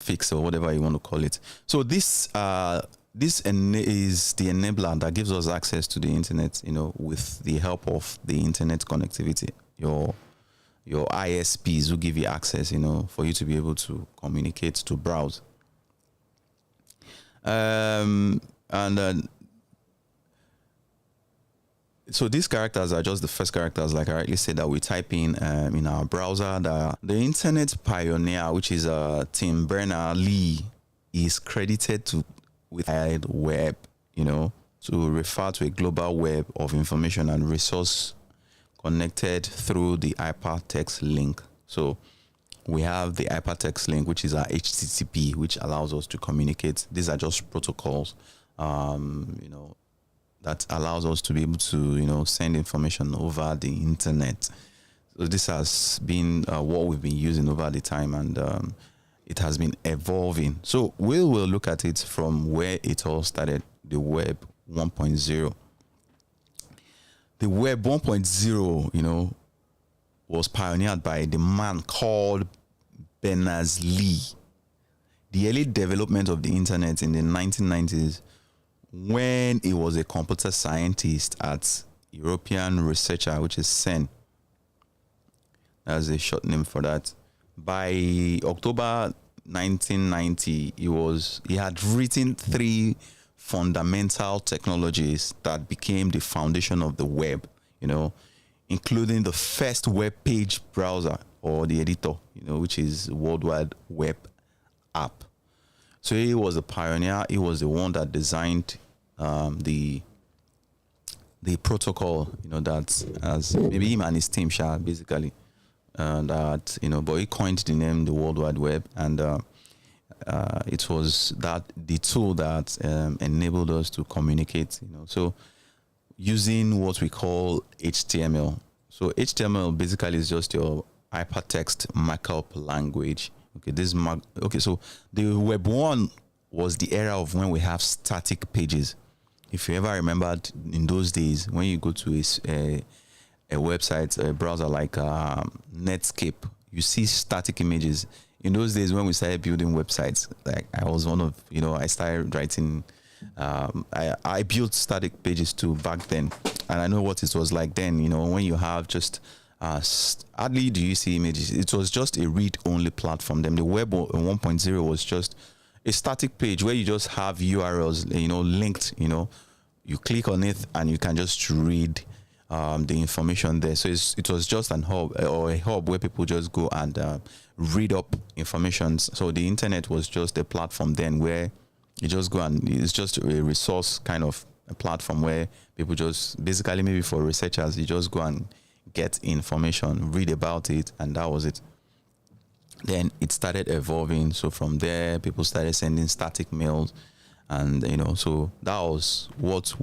fix or whatever you want to call it. So is the enabler that gives us access to the internet, with the help of the internet connectivity. Your ISPs will give you access, for you to be able to communicate, to browse. So these characters are just the first characters, like I rightly said, that we type in our browser. The internet pioneer, which is Tim Berners-Lee, is credited with web, to refer to a global web of information and resource connected through the hypertext link. So we have the hypertext link, which is our HTTP, which allows us to communicate. These are just protocols, that allows us to be able to, send information over the internet. So this has been what we've been using over the time, and it has been evolving. So we will look at it from where it all started, the Web 1.0. The Web 1.0, was pioneered by the man called Berners-Lee. The early development of the internet in the 1990s, when he was a computer scientist at European Researcher, which is CERN. That's a short name for that. By October 1990, he had written 3 fundamental technologies that became the foundation of the web, including the first web page browser, or the editor, which is World Wide Web app. So he was a pioneer. He was the one that designed the protocol, that as maybe him and his team, basically, that but he coined the name the World Wide Web, and it was that the tool that enabled us to communicate, so using what we call HTML. So HTML basically is just your hypertext markup language. So the Web 1 was the era of when we have static pages. If you ever remembered in those days, when you go to a website, a browser like Netscape, you see static images. In those days when we started building websites, like I was one of, I started writing, I built static pages too back then. And I know what it was like then, when you have just hardly do you see images. It was just a read-only platform. Then the Web 1.0 was just a static page where you just have URLs, linked. You click on it and you can just read the information there. So it was just an hub, or a hub where people just go and read up information. So the internet was just a platform then where you just go, and it's just a resource kind of a platform where people just basically, maybe for researchers, you just go and get information, read about it, and that was it. Then it started evolving. So from there, people started sending static mails, and so that was what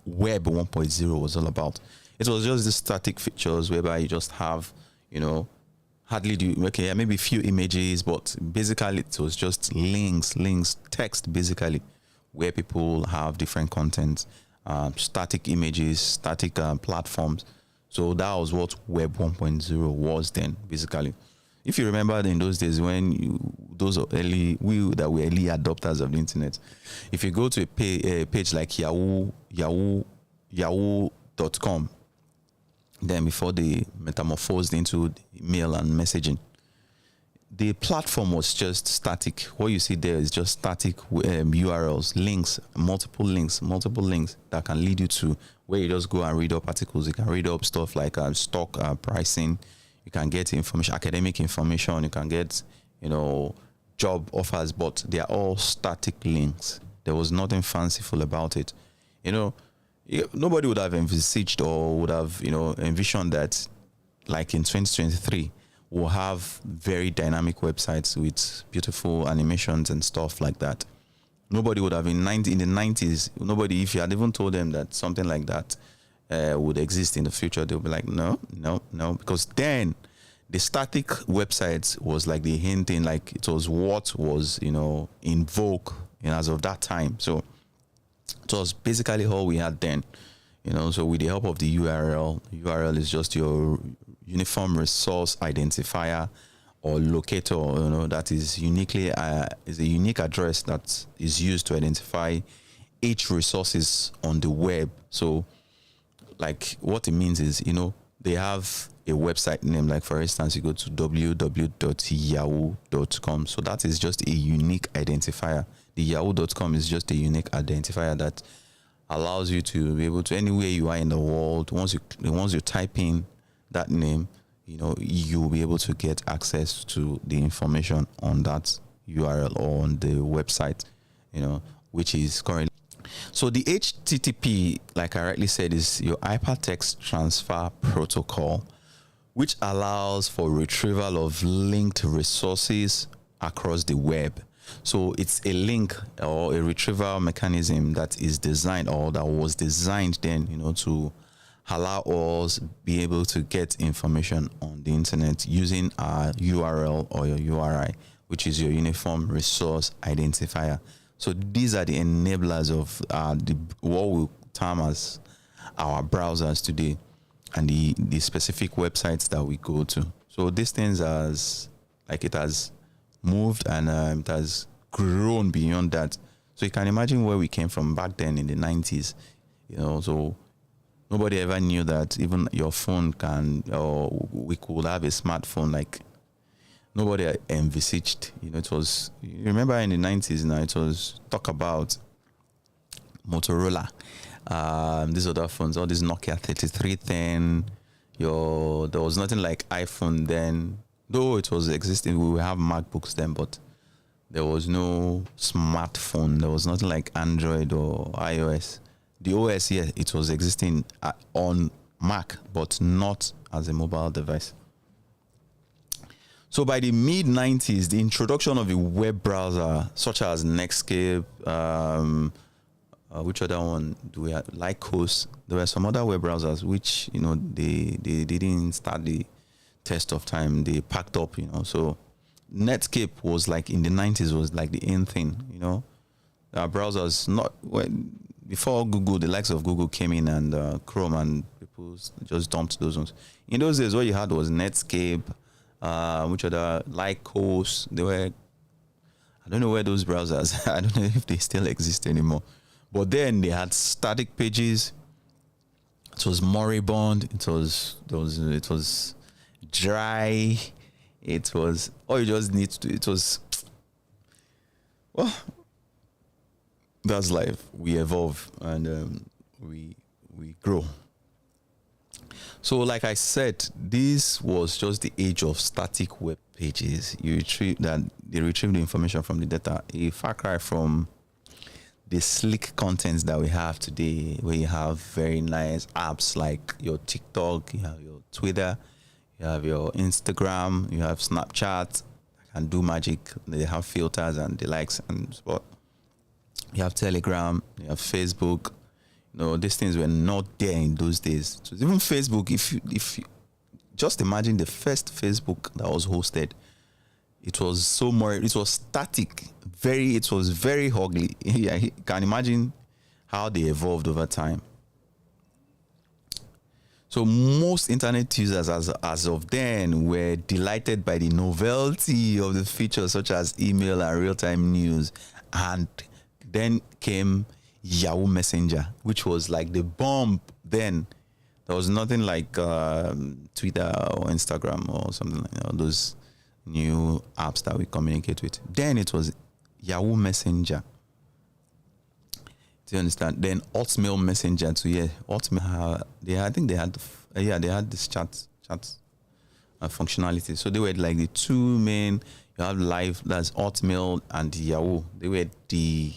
Web 1.0 was all about. It was just the static features whereby you just have, maybe a few images, but basically it was just links, text basically, where people have different content, static images, static platforms. So that was what Web 1.0 was then, basically. If you remember in those days when we were early adopters of the internet, if you go to a page like yahoo.com, then before they metamorphosed into mail and messaging, the platform was just static. What you see there is just static URLs, multiple links that can lead you to where you just go and read up articles. You can read up stuff like stock pricing. You can get information, academic information. You can get, job offers, but they are all static links. There was nothing fanciful about it. Nobody would have envisaged or would have, envisioned that, like in 2023, we'll have very dynamic websites with beautiful animations and stuff like that. Nobody would have in the 90s. Nobody, if you had even told them that something like that would exist in the future, they'll be like, no, because then the static websites was like the hinting, like it was what was, in vogue, as of that time. So it was basically all we had then, so with the help of the URL is just your uniform resource identifier or locator, that is uniquely is a unique address that is used to identify each resources on the web. So, like, what it means is, they have a website name. Like, for instance, you go to www.yahoo.com. So that is just a unique identifier. The yahoo.com is just a unique identifier that allows you to be able to, anywhere you are in the world, once you type in that name, you'll be able to get access to the information on that URL or on the website, which is currently. So the HTTP, like I rightly said, is your hypertext transfer protocol, which allows for retrieval of linked resources across the web. So it's a link or a retrieval mechanism that is designed, or that was designed then, to allow us be able to get information on the internet using our URL or your URI, which is your Uniform Resource Identifier. So these are the enablers of what we term as our browsers today, and the specific websites that we go to. So these things it has moved and it has grown beyond that. So you can imagine where we came from back then in the 90s. So nobody ever knew that even your phone we could have a smartphone. Like, nobody envisaged, it was, you remember in the 90s now, it was talk about Motorola, these other phones, all these Nokia 3310, there was nothing like iPhone then, though it was existing. We would have MacBooks then, but there was no smartphone. There was nothing like Android or iOS. The OS, yeah, it was existing on Mac, but not as a mobile device. So by the mid-90s, the introduction of a web browser such as Netscape, which other one do we have? Lycos. There were some other web browsers which, they didn't start the test of time. They packed up, So Netscape was like, in the 90s, was like the in thing, Our browsers, before Google, the likes of Google came in, and Chrome, and people just dumped those ones. In those days, what you had was Netscape, which other, Lycos. They were, I don't know where those browsers, I don't know if they still exist anymore. But then they had static pages. It was moribund. It was dry. It was, all you just need to, it was, well, that's life. We evolve, and we grow. So, like I said, this was just the age of static web pages. They retrieve the information from the data. A far cry from the slick contents that we have today, where you have very nice apps like your TikTok, you have your Twitter, you have your Instagram, you have Snapchat, can do magic. They have filters and the likes and spot. You have Telegram, you have Facebook. These things were not there in those days. So even Facebook, if you just imagine the first Facebook that was hosted, it was it was static, it was very ugly. You can imagine how they evolved over time. So most internet users as of then were delighted by the novelty of the features such as email and real-time news. And then came Yahoo Messenger, which was like the bomb then. There was nothing like Twitter or Instagram or something like that, those new apps that we communicate with. Then it was Yahoo Messenger. Do you understand? Then Hotmail Messenger too. Yeah, Hotmail. I think they had this chat functionality. So they were like the two main. You have Live, that's Hotmail and Yahoo. They were the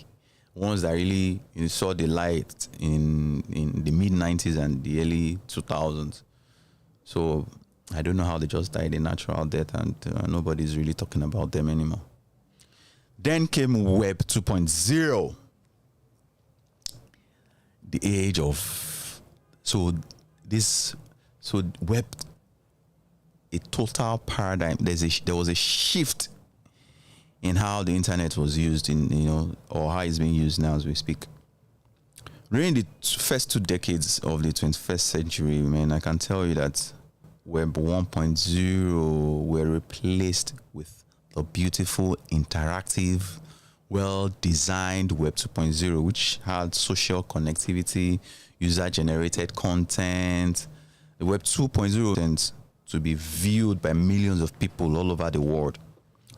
ones that really saw the light in the mid 90s and the early 2000s. So I don't know how they just died a natural death, and nobody's really talking about them anymore. Then came Web 2.0, the age of Web, a total paradigm. There was a shift in how the internet was used or how it's being used now as we speak. During the first 2 decades of the 21st century, man, I can tell you that Web 1.0 were replaced with the beautiful, interactive, well-designed Web 2.0, which had social connectivity, user-generated content. The Web 2.0 tends to be viewed by millions of people all over the world,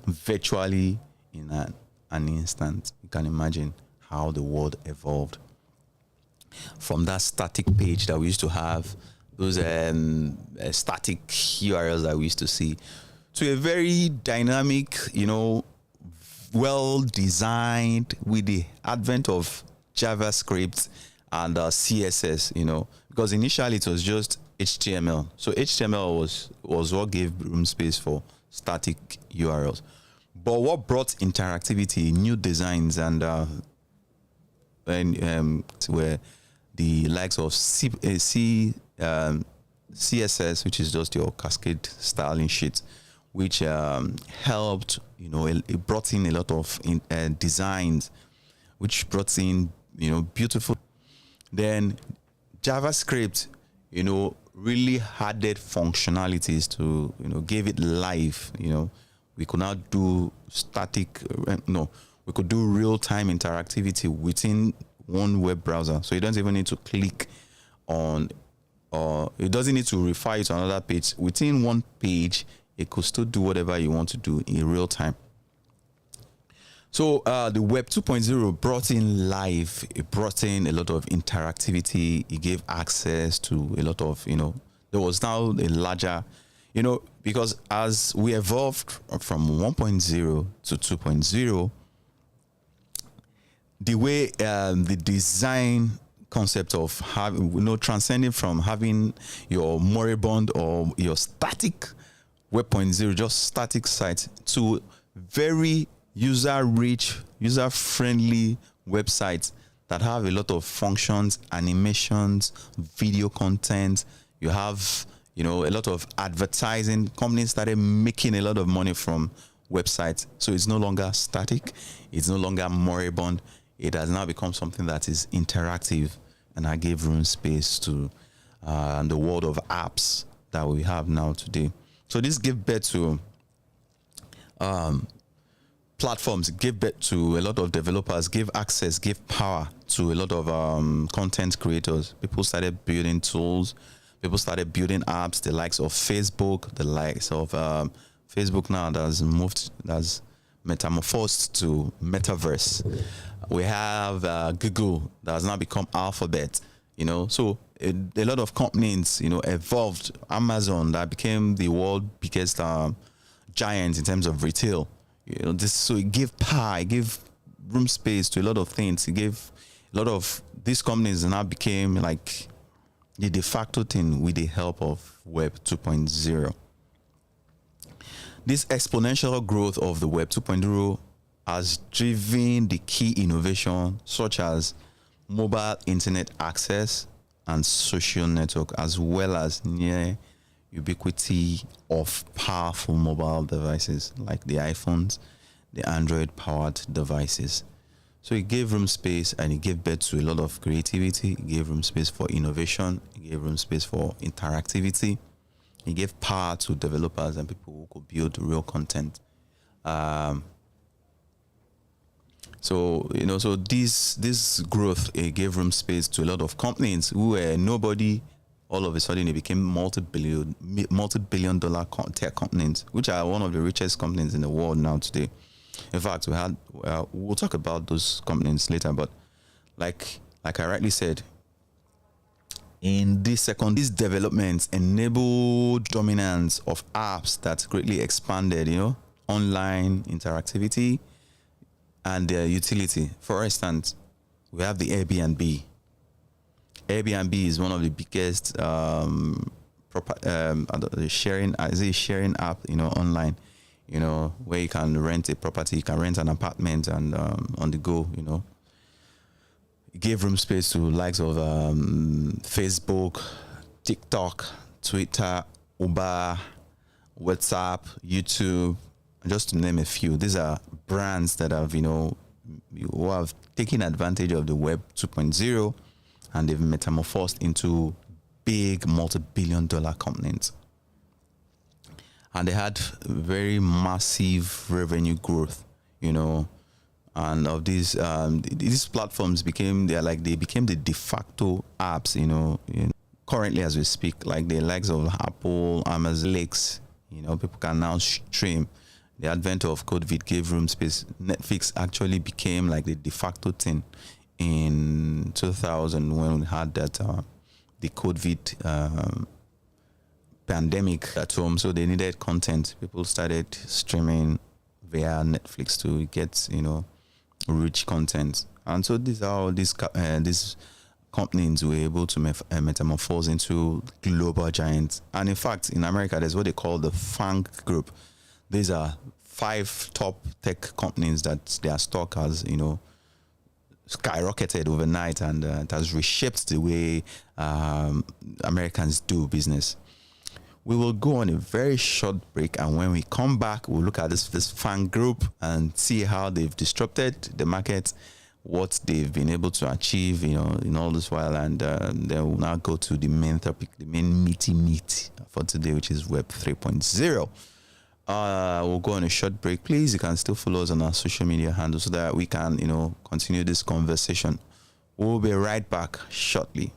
virtually in an instant. You can imagine how the world evolved from that static page that we used to have, those static URLs that we used to see, to a very dynamic, well designed, with the advent of JavaScript and CSS, because initially it was just HTML. So HTML was what gave room space for static URLs. But what brought interactivity, new designs, and were the likes of CSS, which is just your cascade styling sheet, which helped, it brought in a lot of designs, which brought in, beautiful. Then JavaScript, really added functionalities to, gave it life. We could now do static, we could do real-time interactivity within one web browser. So you don't even need to click on, or it doesn't need to refer you to another page. Within one page, it could still do whatever you want to do in real time. So the Web 2.0 brought in life. It brought in a lot of interactivity. It gave access to a lot of, there was now a larger, because as we evolved from 1.0 to 2.0, the way the design concept of having, transcending from having your moribund or your static Web 0.0, just static site, to very user-rich, user-friendly websites that have a lot of functions, animations, video content. You have, a lot of advertising. Companies started making a lot of money from websites. So it's no longer static. It's no longer moribund. It has now become something that is interactive, and I gave room space to the world of apps that we have now today. So this gave birth to platforms, gave birth to a lot of developers, gave access, gave power to a lot of content creators. People started building tools. People started building apps, the likes of Facebook, the likes of Facebook now that's metamorphosed to metaverse. We have Google that has now become Alphabet, so a lot of companies, evolved. Amazon, that became the world's biggest giant in terms of retail. So it gave power, it gave room space to a lot of things. It gave a lot of these companies now became like the de facto thing with the help of Web 2.0. This exponential growth of the Web 2.0 has driven the key innovation such as mobile internet access and social network, as well as near ubiquity of powerful mobile devices like the iPhones, the Android-powered devices. So it gave room space, and it gave birth to a lot of creativity. It gave room space for innovation. It gave room space for interactivity. It gave power to developers and people who could build real content. So this growth, it gave room space to a lot of companies who were nobody. All of a sudden, it became multi-billion dollar tech companies, which are one of the richest companies in the world now today. In fact, we'll talk about those companies later. But like I rightly said, in these developments enabled dominance of apps that greatly expanded, online interactivity and their utility. For instance, we have the Airbnb. Airbnb is one of the biggest sharing app, online, where you can rent a property, you can rent an apartment, and on the go, It gave room space to likes of Facebook, TikTok, Twitter, Uber, WhatsApp, YouTube, just to name a few. These are brands that have, who have taken advantage of the Web 2.0, and they've metamorphosed into big multi-billion dollar companies. and they had very massive revenue growth, and of these platforms they became the de facto apps, currently as we speak, like the likes of Apple, Amazon, Lex, people can now stream. The advent of COVID gave room space. Netflix actually became like the de facto thing in 2000 when we had that the COVID pandemic at home, so they needed content. People started streaming via Netflix to get rich content, and so these are all these companies were able to metamorphose into global giants. And in fact, in America, there's what they call the FANG group. These are 5 top tech companies that their stock has skyrocketed overnight, and it has reshaped the way Americans do business. We will go on a very short break, and when we come back, we'll look at this fan group and see how they've disrupted the market, what they've been able to achieve, in all this while, and then we'll now go to the main topic, the main meat for today, which is Web 3.0. We'll go on a short break. Please, you can still follow us on our social media handles so that we can, continue this conversation. We'll be right back shortly.